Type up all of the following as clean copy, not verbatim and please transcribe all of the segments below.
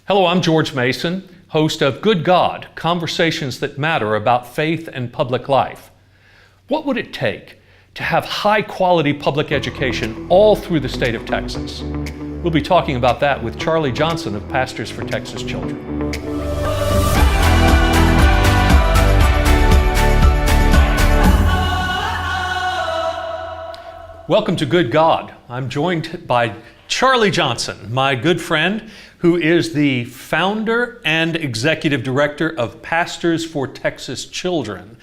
Hello, I'm George Mason, host of Good God, Conversations That Matter About Faith and Public Life. What would it take to have high-quality public education all through the state of Texas? We'll be talking about that with Charlie Johnson of Pastors for Texas Children. Welcome to Good God. I'm joined by Charlie Johnson, my good friend, who is the founder and executive director of Pastors for Texas Children.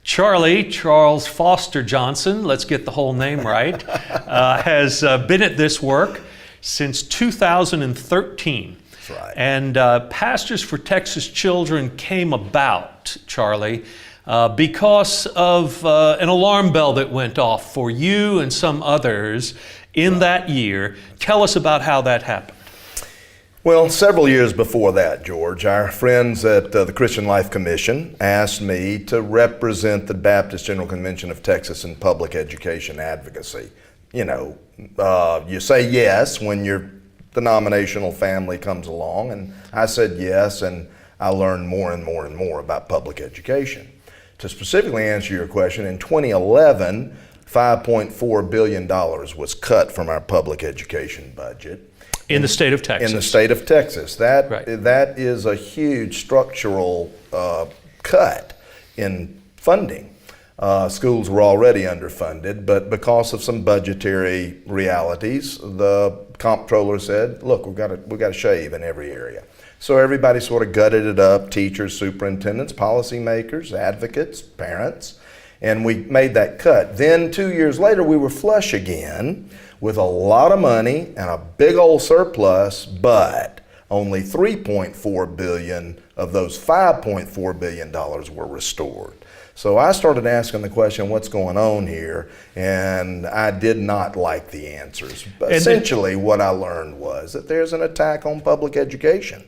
Charles Foster Johnson, let's get the whole name right, has been at this work since 2013. That's right. And Pastors for Texas Children came about, Charlie, because of an alarm bell that went off for you and some others in that year. Tell us about how that happened. Well, several years before that, George, our friends at the Christian Life Commission asked me to represent the Baptist General Convention of Texas in public education advocacy. You know, you say yes when your denominational family comes along, and I said yes, and I learned more and more and more about public education. To specifically answer your question, in 2011, $5.4 billion was cut from our public education budget. In the state of Texas. In the state of Texas. That is a huge structural cut in funding. Schools were already underfunded, but because of some budgetary realities, the comptroller said, look, we've got to shave in every area. So everybody sort of gutted it up, teachers, superintendents, policymakers, advocates, parents, and we made that cut. Then 2 years later, we were flush again with a lot of money and a big old surplus, but only $3.4 billion of those $5.4 billion were restored. So I started asking the question, what's going on here? And I did not like the answers. But essentially, what I learned was that there's an attack on public education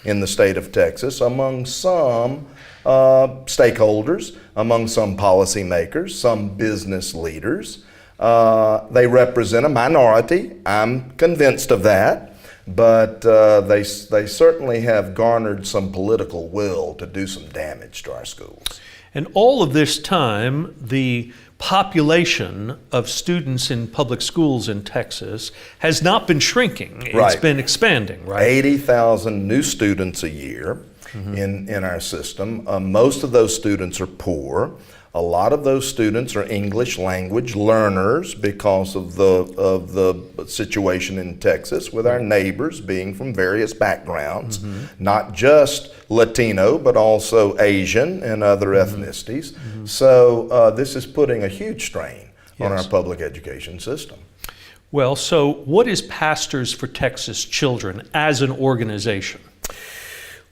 in the state of Texas among some stakeholders, among some policymakers, some business leaders. They represent a minority. I'm convinced of that, but they certainly have garnered some political will to do some damage to our schools. And all of this time, the population of students in public schools in Texas has not been shrinking. It's been expanding, right? 80,000 new students a year in our system. Most of those students are poor. A lot of those students are English language learners because of the situation in Texas with our neighbors being from various backgrounds, not just Latino, but also Asian and other ethnicities. So this is putting a huge strain on our public education system. Well, so what is Pastors for Texas Children as an organization?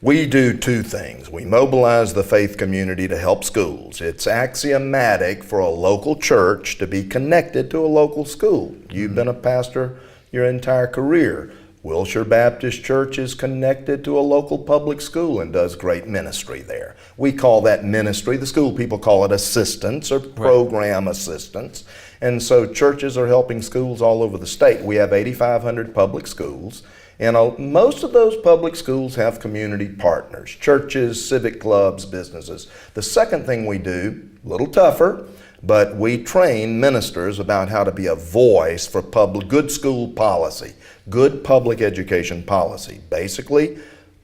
We do two things. We mobilize the faith community to help schools. It's axiomatic for a local church to be connected to a local school. You've been a pastor your entire career. Wilshire Baptist Church is connected to a local public school and does great ministry there. We call that ministry. The school people call it assistance or program assistance. And so churches are helping schools all over the state. We have 8,500 public schools. And most of those public schools have community partners, churches, civic clubs, businesses. The second thing we do, a little tougher, but we train ministers about how to be a voice for good school policy, good public education policy. Basically,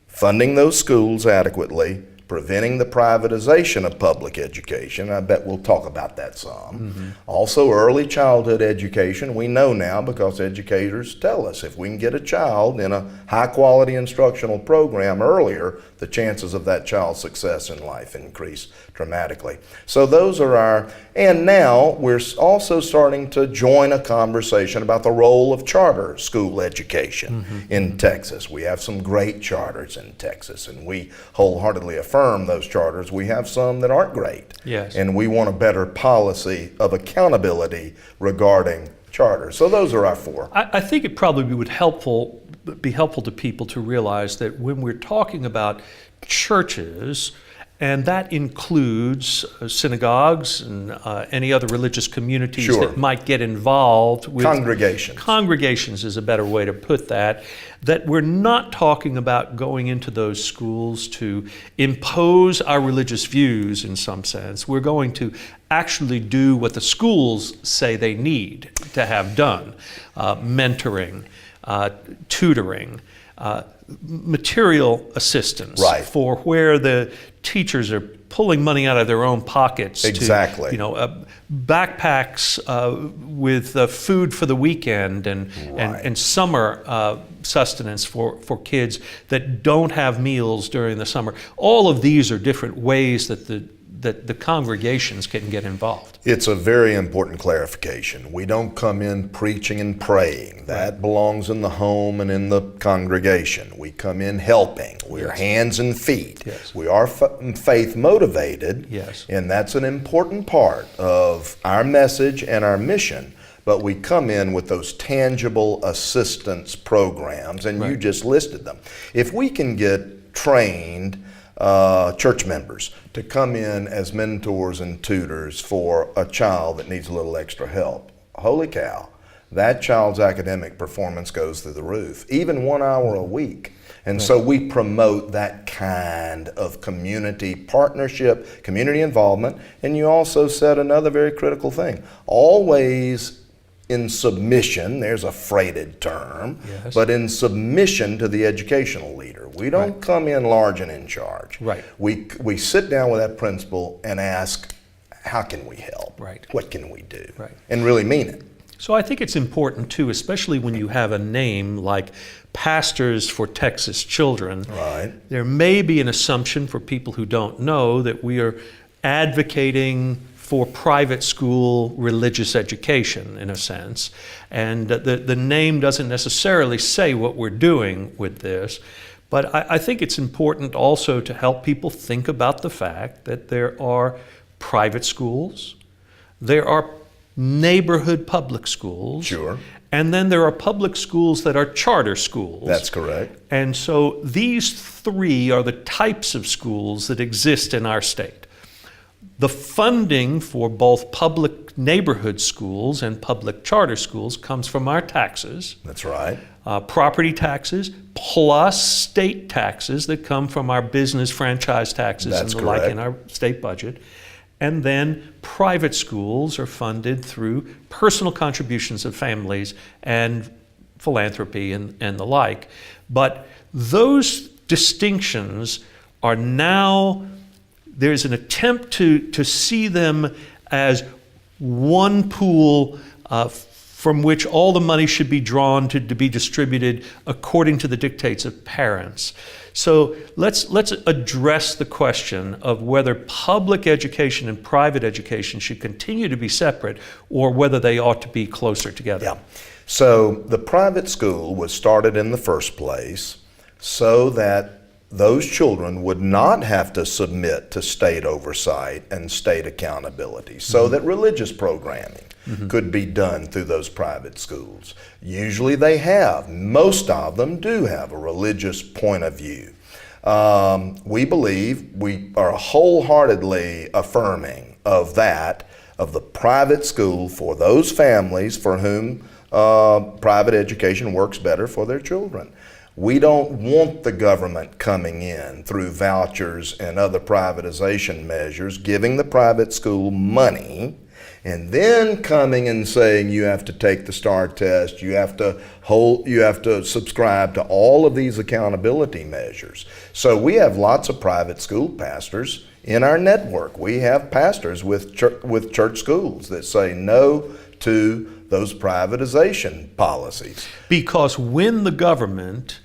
funding those schools adequately, preventing the privatization of public education. I bet we'll talk about that some. Also, early childhood education. We know now because educators tell us if we can get a child in a high-quality instructional program earlier, the chances of that child's success in life increase dramatically. So those are and now we're also starting to join a conversation about the role of charter school education in Texas. We have some great charters in Texas, and we wholeheartedly affirm those charters. We have some that aren't great. Yes. And we want a better policy of accountability regarding charters. So those are our four. I think it probably would be helpful to people to realize that when we're talking about churches And that includes synagogues and any other religious communities Sure. that might get involved with Congregations. Congregations is a better way to put that. That we're not talking about going into those schools to impose our religious views in some sense. We're going to actually do what the schools say they need to have done: mentoring, tutoring, material assistance Right. for where the teachers are pulling money out of their own pockets. Exactly. To, backpacks with food for the weekend and Right. and summer sustenance for kids that don't have meals during the summer. All of these are different ways that the congregations can get involved. It's a very important clarification. We don't come in preaching and praying. That belongs in the home and in the congregation. We come in helping. We're hands and feet. Yes. We are faith motivated. Yes. And that's an important part of our message and our mission. But we come in with those tangible assistance programs, and you just listed them. If we can get trained church members to come in as mentors and tutors for a child that needs a little extra help, holy cow, that child's academic performance goes through the roof, even 1 hour a week. And so we promote that kind of community partnership, community involvement, and you also said another very critical thing: always in submission, there's a freighted term, Yes. but in submission to the educational leader. We don't come in large and in charge. Right. We sit down with that principal and ask, how can we help? Right. What can we do? Right. And really mean it. So I think it's important too, especially when you have a name like Pastors for Texas Children. Right. There may be an assumption for people who don't know that we are advocating for private school religious education, in a sense. And the name doesn't necessarily say what we're doing with this. But I think it's important also to help people think about the fact that there are private schools, there are neighborhood public schools, Sure. and then there are public schools that are charter schools. That's correct. And so these three are the types of schools that exist in our state. The funding for both public neighborhood schools and public charter schools comes from our taxes, That's right. property taxes, plus state taxes that come from our business franchise taxes That's and the like in correct. our state budget. And then private schools are funded through personal contributions of families and philanthropy and the like. But those distinctions are now, there's an attempt to see them as one pool from which all the money should be drawn to be distributed according to the dictates of parents. So let's address the question of whether public education and private education should continue to be separate or whether they ought to be closer together. Yeah. So the private school was started in the first place so that those children would not have to submit to state oversight and state accountability, so that religious programming could be done through those private schools. Usually they have. Most of them do have a religious point of view. We believe, we are wholeheartedly affirming of that, of the private school for those families for whom private education works better for their children. We don't want the government coming in through vouchers and other privatization measures, giving the private school money, and then coming and saying you have to take the STAR test, you have to subscribe to all of these accountability measures. So we have lots of private school pastors in our network. We have pastors with church schools that say no to those privatization policies. Because when the government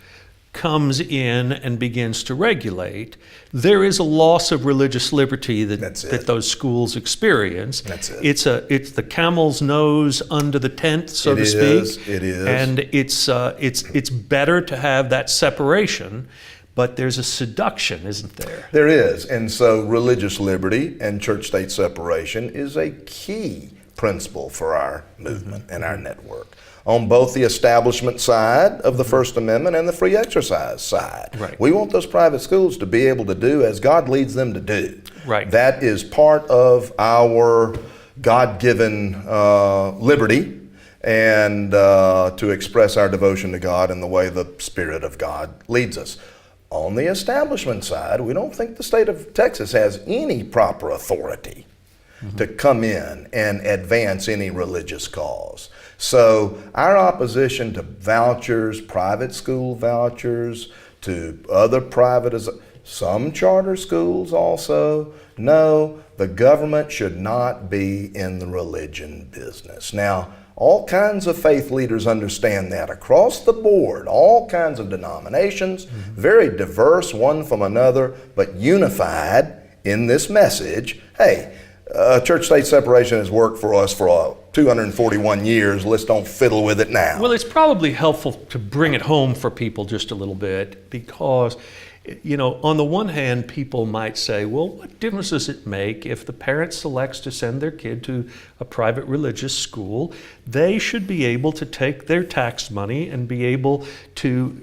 comes in and begins to regulate, there is a loss of religious liberty that those schools experience. That's it. It's the camel's nose under the tent, so to speak. It is. And it's better to have that separation, but there's a seduction, isn't there? There is. And so religious liberty and church-state separation is a key principle for our movement and our network. on both the establishment side of the First Amendment and the free exercise side. Right. We want those private schools to be able to do as God leads them to do. Right. That is part of our God-given liberty and to express our devotion to God in the way the Spirit of God leads us. On the establishment side, we don't think the state of Texas has any proper authority to come in and advance any religious cause. So our opposition to vouchers, private school vouchers, to other some charter schools also, no, the government should not be in the religion business. Now, all kinds of faith leaders understand that across the board, all kinds of denominations, very diverse one from another, but unified in this message. Hey, church-state separation has worked for us for 241 years. Let's don't fiddle with it now. Well, it's probably helpful to bring it home for people just a little bit because, you know, on the one hand, people might say, well, what difference does it make if the parent selects to send their kid to a private religious school? They should be able to take their tax money and be able to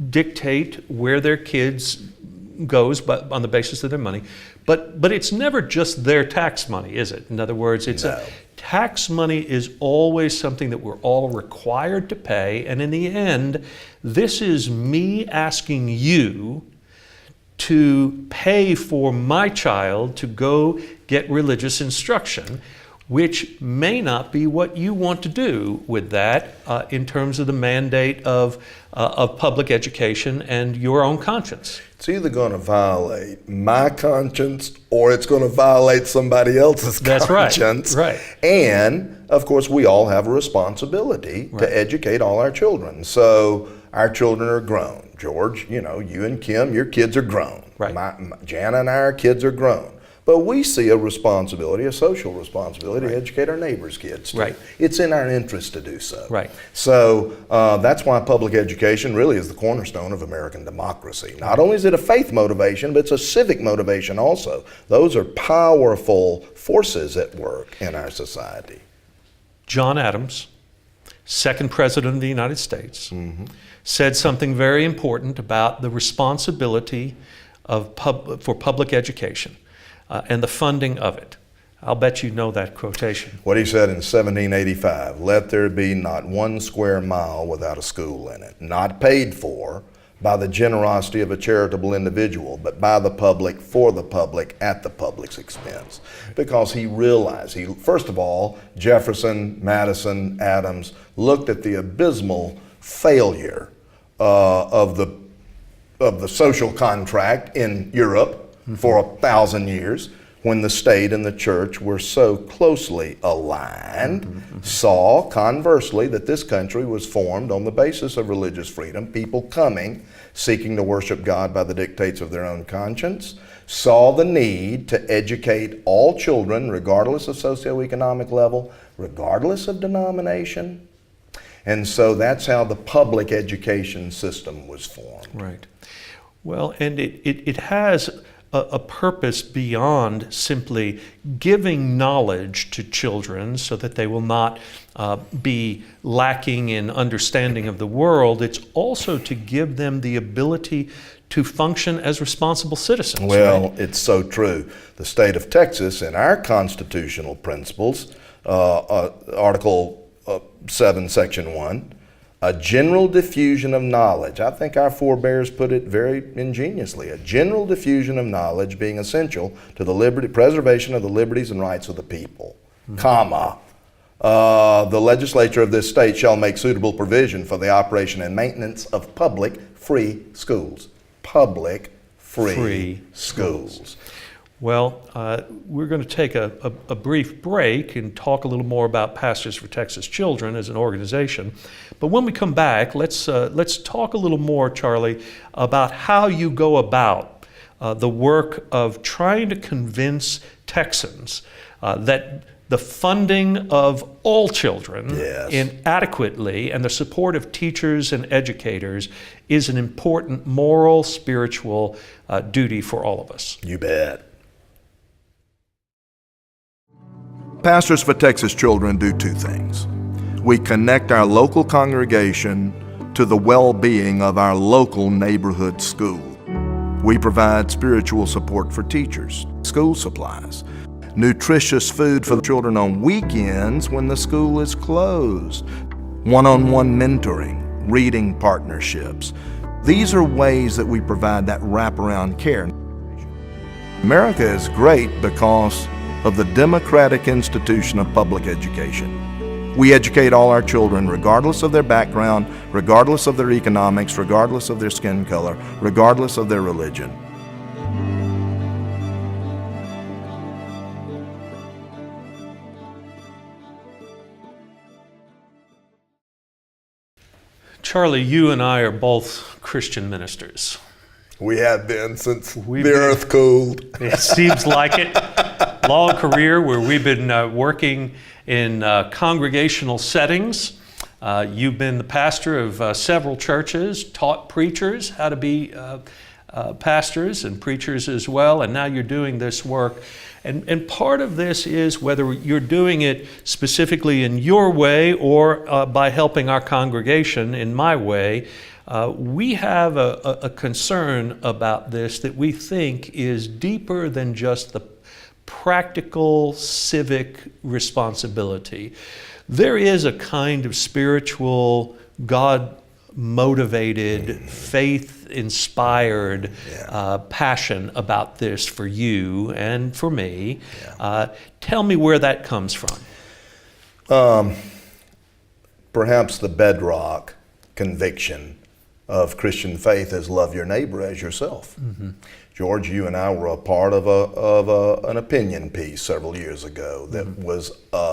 dictate where their kids goes but on the basis of their money. But it's never just their tax money, is it? In other words, tax money is always something that we're all required to pay, and in the end, this is me asking you to pay for my child to go get religious instruction, which may not be what you want to do with that in terms of the mandate of public education and your own conscience. It's either going to violate my conscience or it's going to violate somebody else's conscience. Right. And, of course, we all have a responsibility to educate all our children. So our children are grown. George, you know, you and Kim, your kids are grown. Right. Jana and our kids are grown. But we see a responsibility, a social responsibility to educate our neighbors' kids too. Right. It's in our interest to do so. Right. So that's why public education really is the cornerstone of American democracy. Not only is it a faith motivation, but it's a civic motivation also. Those are powerful forces at work in our society. John Adams, second president of the United States, said something very important about the responsibility for public education. And the funding of it. I'll bet you know that quotation. What he said in 1785, let there be not 1 square mile without a school in it, not paid for by the generosity of a charitable individual, but by the public, for the public, at the public's expense. Because he realized, first of all, Jefferson, Madison, Adams looked at the abysmal failure of the social contract in Europe for 1,000 years, when the state and the church were so closely aligned, saw conversely that this country was formed on the basis of religious freedom, people coming, seeking to worship God by the dictates of their own conscience, saw the need to educate all children, regardless of socioeconomic level, regardless of denomination. And so that's how the public education system was formed. Right. Well, and it has a purpose beyond simply giving knowledge to children so that they will not be lacking in understanding of the world. It's also to give them the ability to function as responsible citizens. Well, right? It's so true. The state of Texas, in our constitutional principles, Article 7, Section 1, a general diffusion of knowledge. I think our forebears put it very ingeniously. A general diffusion of knowledge being essential to the preservation of the liberties and rights of the people, comma. The legislature of this state shall make suitable provision for the operation and maintenance of public free schools. Public free schools. Well, we're going to take a brief break and talk a little more about Pastors for Texas Children as an organization. But when we come back, let's talk a little more, Charlie, about how you go about the work of trying to convince Texans that the funding of all children adequately and the support of teachers and educators is an important moral, spiritual duty for all of us. You bet. Pastors for Texas Children do 2 things. We connect our local congregation to the well-being of our local neighborhood school. We provide spiritual support for teachers, school supplies, nutritious food for the children on weekends when the school is closed, one-on-one mentoring, reading partnerships. These are ways that we provide that wraparound care. America is great because of the democratic institution of public education. We educate all our children regardless of their background, regardless of their economics, regardless of their skin color, regardless of their religion. Charlie, you and I are both Christian ministers. We have been since We've the been- earth cooled. It seems like it. Long career where we've been working in congregational settings. You've been the pastor of several churches, taught preachers how to be pastors and preachers as well, and now you're doing this work. And part of this is whether you're doing it specifically in your way or by helping our congregation in my way. We have a concern about this that we think is deeper than just the practical civic responsibility. There is a kind of spiritual, God-motivated, faith-inspired passion about this for you and for me. Tell me where that comes from. Perhaps the bedrock conviction of Christian faith is love your neighbor as yourself. Mm-hmm. George, you and I were a part of an opinion piece several years ago that was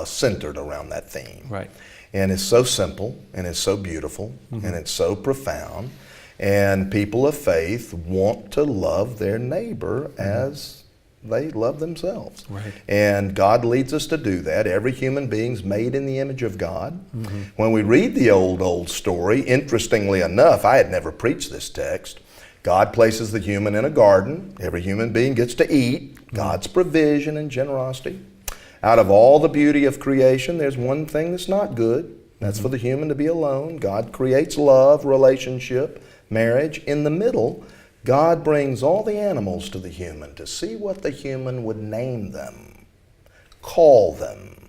centered around that theme. Right. And it's so simple, and it's so beautiful, and it's so profound. And people of faith want to love their neighbor as they love themselves. Right. And God leads us to do that. Every human being's made in the image of God. When we read the old story, interestingly enough, I had never preached this text. God places the human in a garden. Every human being gets to eat. God's provision and generosity. Out of all the beauty of creation, there's one thing that's not good. That's for the human to be alone. God creates love, relationship, marriage. In the middle, God brings all the animals to the human to see what the human would name them, call them.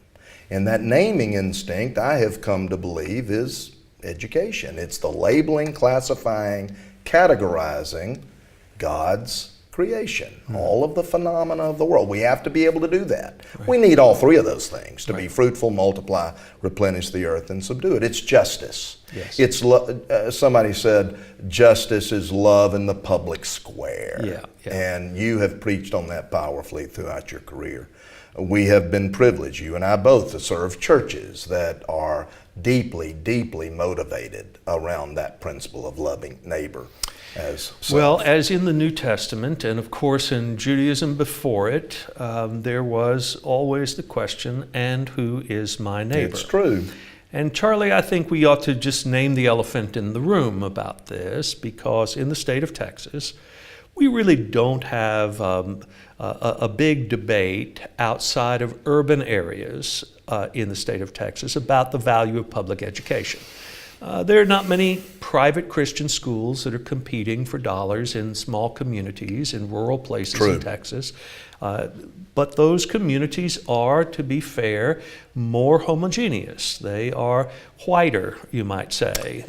And that naming instinct, I have come to believe, is education. It's the labeling, classifying, categorizing God's creation, all of the phenomena of the world. We have to be able to do that. Right. We need all three of those things to be fruitful, multiply, replenish the earth, and subdue it. It's justice. Yes. It's somebody said justice is love in the public square. Yeah. And you have preached on that powerfully throughout your career. We have been privileged, you and I both, to serve churches that are deeply, deeply motivated around that principle of loving neighbor as self. Well, as in the New Testament, and of course in Judaism before it, there was always the question, and who is my neighbor? It's true. And Charlie, I think we ought to just name the elephant in the room about this, because in the state of Texas, we really don't have a big debate outside of urban areas in the state of Texas about the value of public education. There are not many private Christian schools that are competing for dollars in small communities in rural places in Texas. But those communities are, to be fair, more homogeneous. They are whiter, you might say,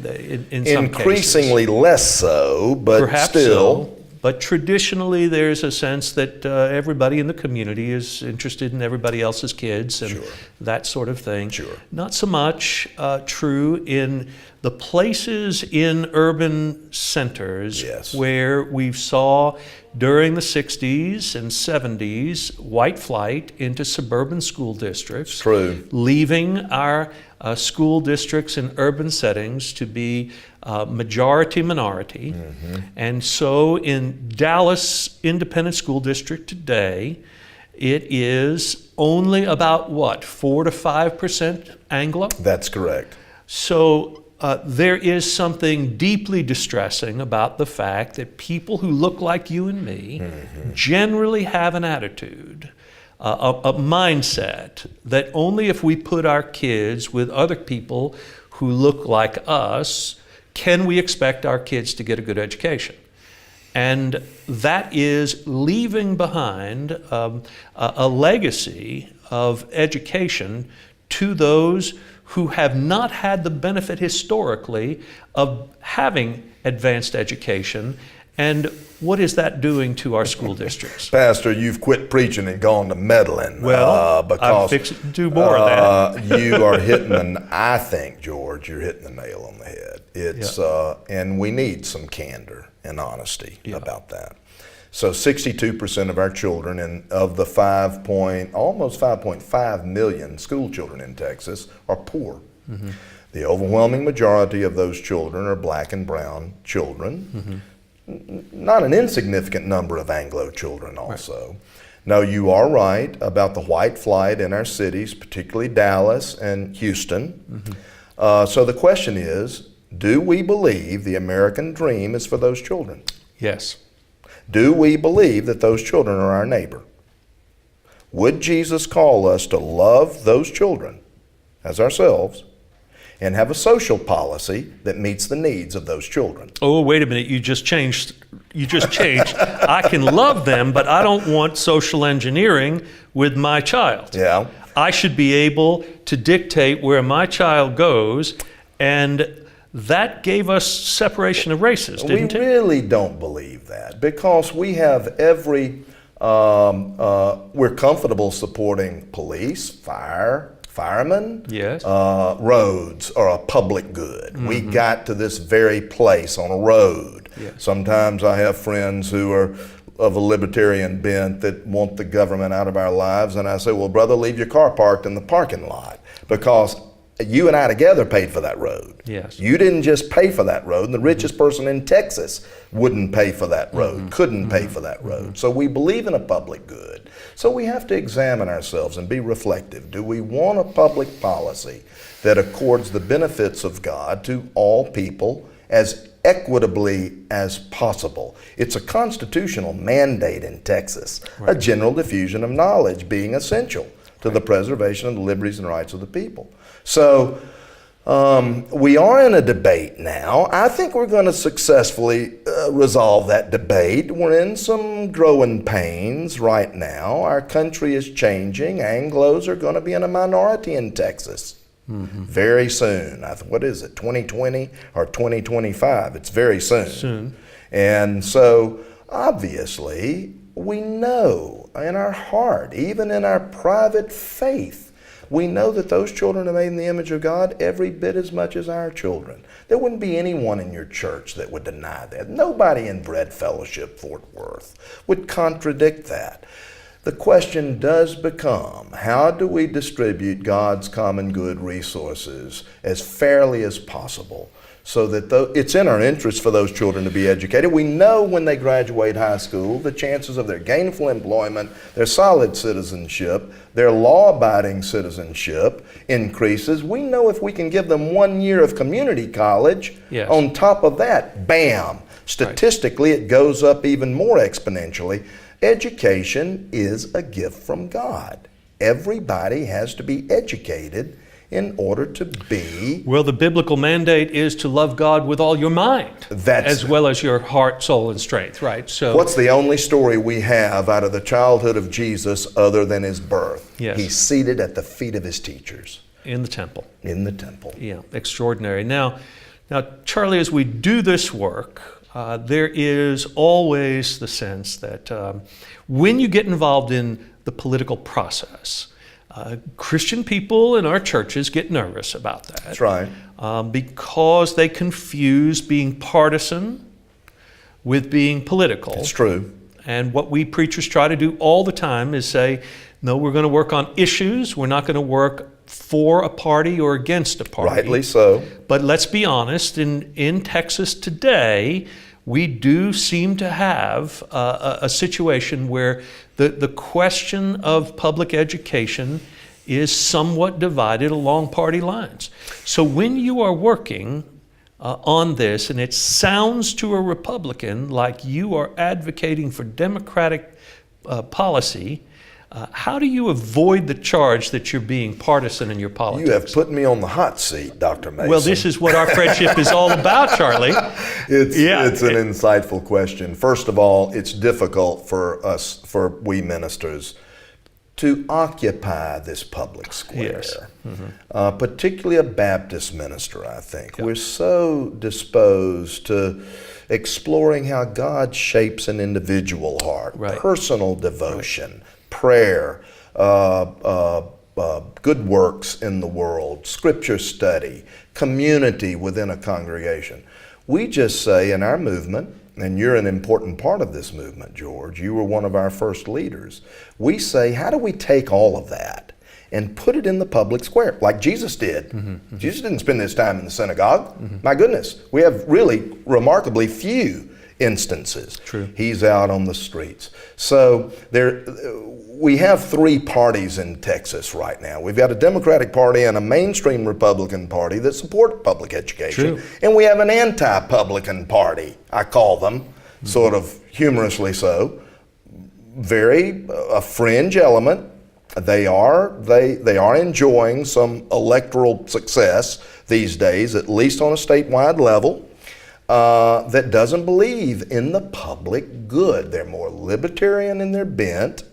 in some Increasingly cases. less so, but Perhaps still. so. But traditionally, there's a sense that everybody in the community is interested in everybody else's kids and that sort of thing. Sure. Not so much true in the places in urban centers where we saw during the 60s and 70s white flight into suburban school districts. True. Leaving our school districts in urban settings to be majority-minority. And so in Dallas Independent School District today, it is only about, 4 to 5% Anglo? That's correct. So there is something deeply distressing about the fact that people who look like you and me generally have an attitude a mindset that only if we put our kids with other people who look like us can we expect our kids to get a good education. And that is leaving behind a legacy of education to those who have not had the benefit historically of having advanced education. And what is that doing to our school districts? Pastor, you've quit preaching and gone to meddling. Well, because I'm fixing to do more of that. You are I think, George, you're hitting the nail on the head. It's and we need some candor and honesty about that. So 62% of our children, and of the almost 5.5 million school children in Texas, are poor. Mm-hmm. The overwhelming majority of those children are black and brown children. Mm-hmm. Not an insignificant number of Anglo children also. Right. Now, you are right about the white flight in our cities, particularly Dallas and Houston. Mm-hmm. So the question is, do we believe the American dream is for those children? Yes. Do we believe that those children are our neighbor? Would Jesus call us to love those children as ourselves and have a social policy that meets the needs of those children? Oh, wait a minute. You just changed. I can love them, but I don't want social engineering with my child. Yeah. I should be able to dictate where my child goes, and that gave us separation of races, didn't it? We really don't believe that, because we have we're comfortable supporting police, firemen. Yes. Roads are a public good. Mm-hmm. We got to this very place on a road. Yes. Sometimes I have friends who are of a libertarian bent that want the government out of our lives, and I say, well, brother, leave your car parked in the parking lot, because you and I together paid for that road. Yes. You didn't just pay for that road. And the richest person in Texas wouldn't pay for that road, couldn't pay for that road. So we believe in a public good. So we have to examine ourselves and be reflective. Do we want a public policy that accords the benefits of God to all people as equitably as possible? It's a constitutional mandate in Texas, a general diffusion of knowledge being essential to the preservation of the liberties and rights of the people. So we are in a debate now. I think we're going to successfully resolve that debate. We're in some growing pains right now. Our country is changing. Anglos are going to be in a minority in Texas very soon. What is it, 2020 or 2025? It's very soon. And so obviously we know in our heart, even in our private faith, we know that those children are made in the image of God every bit as much as our children. There wouldn't be anyone in your church that would deny that. Nobody in Bread Fellowship Fort Worth would contradict that. The question does become, how do we distribute God's common good resources as fairly as possible, so that it's in our interest for those children to be educated? We know when they graduate high school, the chances of their gainful employment, their solid citizenship, their law-abiding citizenship increases. We know if we can give them 1 year of community college, on top of that, bam, statistically it goes up even more exponentially. Education is a gift from God. Everybody has to be educated in order to be... Well, the biblical mandate is to love God with all your mind, as well as your heart, soul, and strength, right? So, what's the only story we have out of the childhood of Jesus other than his birth? Yes. He's seated at the feet of his teachers. In the temple. In the temple. Yeah, extraordinary. Now, Charlie, as we do this work, there is always the sense that when you get involved in the political process, Christian people in our churches get nervous about that. That's right. Because they confuse being partisan with being political. It's true. And what we preachers try to do all the time is say, no, we're going to work on issues. We're not going to work for a party or against a party. Rightly so. But let's be honest, in Texas today, we do seem to have a situation where the question of public education is somewhat divided along party lines. So when you are working on this, and it sounds to a Republican like you are advocating for democratic policy, How do you avoid the charge that you're being partisan in your politics? You have put me on the hot seat, Dr. Mason. Well, this is what our friendship is all about, Charlie. It's an insightful question. First of all, it's difficult for us, for we ministers, to occupy this public square. Yes. Particularly a Baptist minister, I think. Yep. We're so disposed to exploring how God shapes an individual heart, Right. personal devotion, prayer, good works in the world, scripture study, community within a congregation. We just say in our movement, and you're an important part of this movement, George, you were one of our first leaders, we say, how do we take all of that and put it in the public square, like Jesus did? Jesus didn't spend his time in the synagogue. My goodness, we have really remarkably few instances. True. He's out on the streets. So we have three parties in Texas right now. We've got a Democratic Party and a mainstream Republican Party that support public education. True. And we have an anti-publican party, I call them, sort of humorously so. Very a fringe element. They are enjoying some electoral success these days, at least on a statewide level. That doesn't believe in the public good. They're more libertarian in their bent.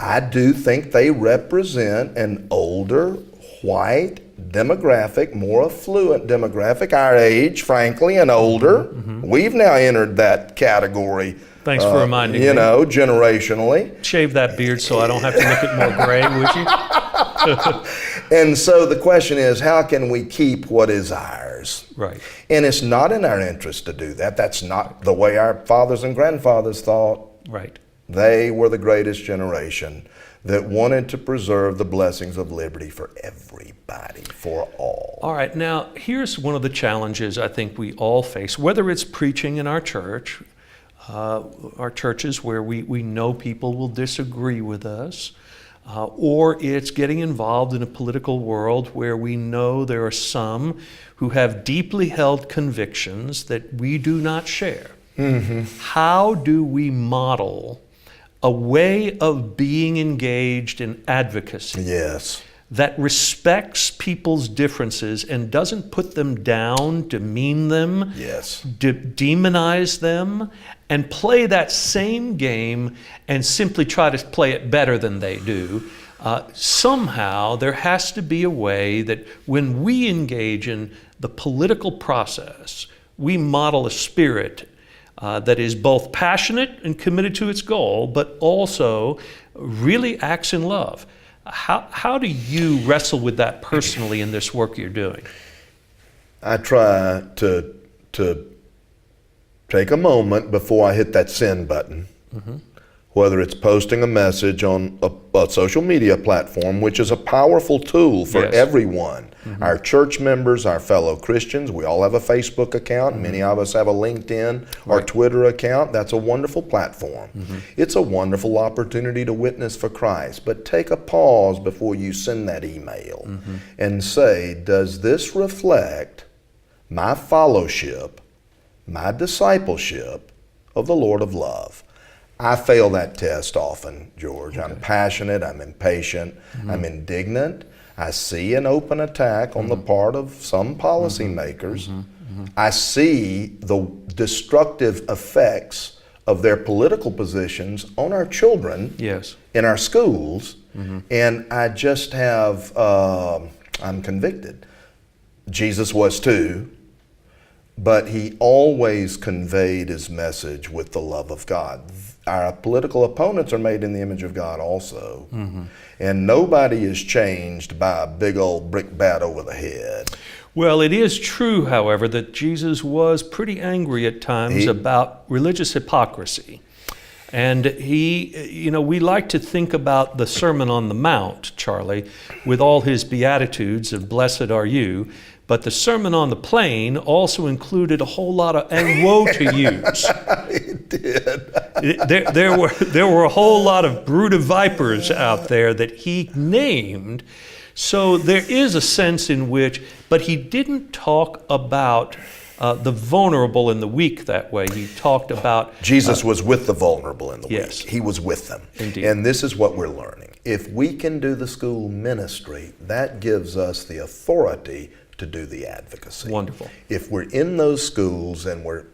I do think they represent an older, white demographic, more affluent demographic, our age, frankly, and older. We've now entered that category. Thanks for reminding me. Generationally. Shave that beard so I don't have to make it more gray, would you? And so the question is, how can we keep what is ours? Right. And it's not in our interest to do that. That's not the way our fathers and grandfathers thought. Right. They were the greatest generation that wanted to preserve the blessings of liberty for everybody, for all. All right. Now, here's one of the challenges I think we all face, whether it's preaching in our church, our churches where we know people will disagree with us, or it's getting involved in a political world where we know there are some who have deeply held convictions that we do not share. How do we model a way of being engaged in advocacy Yes. that respects people's differences and doesn't put them down, demean them, Yes. demonize them, and play that same game and simply try to play it better than they do? Somehow there has to be a way that when we engage in the political process, we model a spirit that is both passionate and committed to its goal, but also really acts in love. How do you wrestle with that personally in this work you're doing? I try to take a moment before I hit that send button, whether it's posting a message on a social media platform, which is a powerful tool for Yes. everyone. Our church members, our fellow Christians, we all have a Facebook account. Many of us have a LinkedIn or Twitter account. That's a wonderful platform. It's a wonderful opportunity to witness for Christ. But take a pause before you send that email and say, does this reflect my fellowship, my discipleship of the Lord of love? I fail that test often, George. I'm passionate, I'm impatient, I'm indignant. I see an open attack on the part of some policymakers. I see the destructive effects of their political positions on our children Yes. in our schools, and I just have, I'm convicted. Jesus was too, but he always conveyed his message with the love of God. Our political opponents are made in the image of God also, and nobody is changed by a big old brick bat over the head. Well, it is true, however, that Jesus was pretty angry at times about religious hypocrisy. And we like to think about the Sermon on the Mount, Charlie, with all his beatitudes of blessed are you. But the Sermon on the Plain also included a whole lot of and woe to yous. It did. There were a whole lot of brood of vipers out there that he named. So there is a sense in which, but he didn't talk about the vulnerable and the weak that way. You talked about Jesus was with the vulnerable and the yes. weak. He was with them. Indeed. And this is what we're learning. If we can do the school ministry, that gives us the authority to do the advocacy. Wonderful. If we're in those schools and we're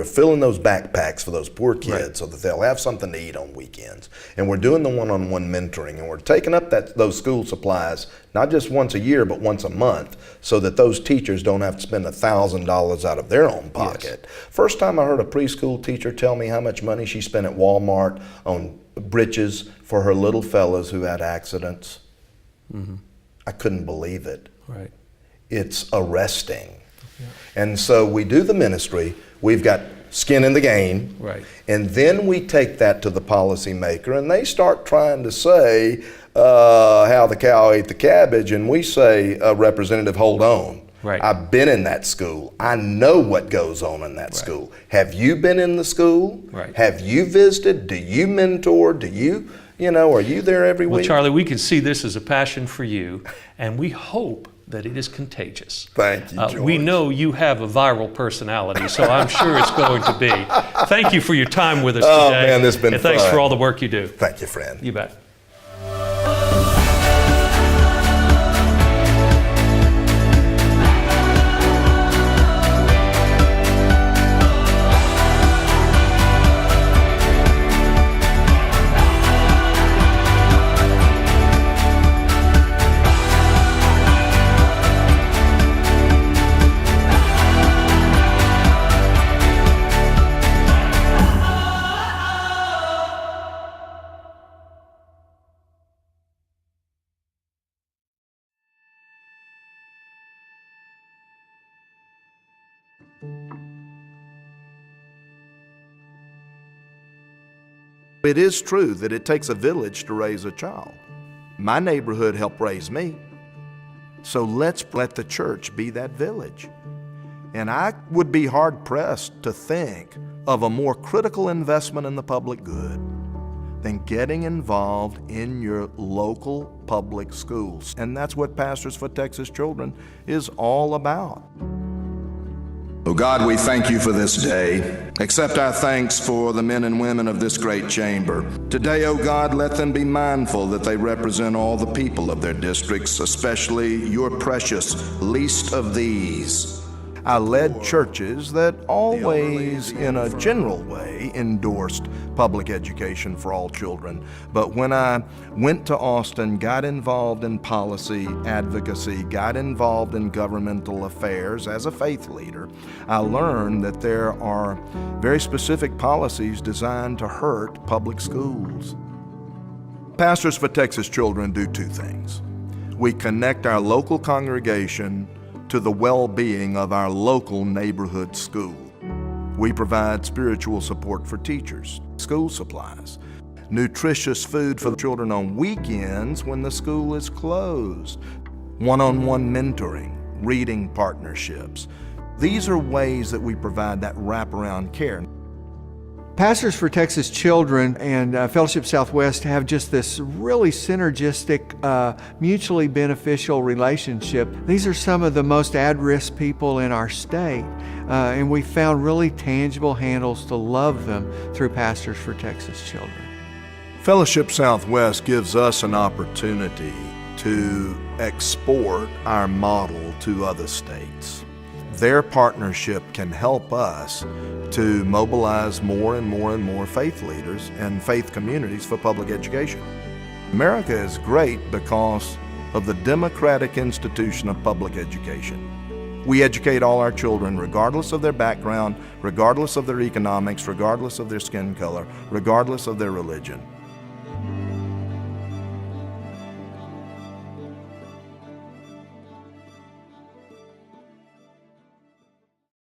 filling those backpacks for those poor kids right. so that they'll have something to eat on weekends, and we're doing the one-on-one mentoring, and we're taking up those school supplies not just once a year but once a month, so that those teachers don't have to spend $1,000 out of their own pocket. Yes. First time I heard a preschool teacher tell me how much money she spent at Walmart on britches for her little fellas who had accidents, I couldn't believe it. Right. It's arresting. Yeah. And so we do the ministry, we've got skin in the game, right. and then we take that to the policymaker and they start trying to say how the cow ate the cabbage, and we say, Representative, hold on. Right. I've been in that school. I know what goes on in that school. Have you been in the school? Right. Have you visited? Do you mentor? Do you, are you there every week? Well, Charlie, we can see this as a passion for you, and we hope that it is contagious. Thank you, George. We know you have a viral personality, so I'm sure it's going to be. Thank you for your time with us today. Oh, man, this has been and thanks fun. for all the work you do. Thank you, friend. You bet. It is true that it takes a village to raise a child. My neighborhood helped raise me. So let's let the church be that village. And I would be hard-pressed to think of a more critical investment in the public good than getting involved in your local public schools. And that's what Pastors for Texas Children is all about. Oh God, we thank you for this day. Accept our thanks for the men and women of this great chamber. Today, oh God, let them be mindful that they represent all the people of their districts, especially your precious least of these. I led churches that always, in a general way, endorsed public education for all children. But when I went to Austin, got involved in policy advocacy, got involved in governmental affairs as a faith leader, I learned that there are very specific policies designed to hurt public schools. Pastors for Texas Children do two things. We connect our local congregation to the well-being of our local neighborhood school. We provide spiritual support for teachers, school supplies, nutritious food for the children on weekends when the school is closed, one-on-one mentoring, reading partnerships. These are ways that we provide that wraparound care. Pastors for Texas Children and Fellowship Southwest have just this really synergistic, mutually beneficial relationship. These are some of the most at-risk people in our state, and we found really tangible handles to love them through Pastors for Texas Children. Fellowship Southwest gives us an opportunity to export our model to other states. Their partnership can help us to mobilize more and more and more faith leaders and faith communities for public education. America is great because of the democratic institution of public education. We educate all our children regardless of their background, regardless of their economics, regardless of their skin color, regardless of their religion.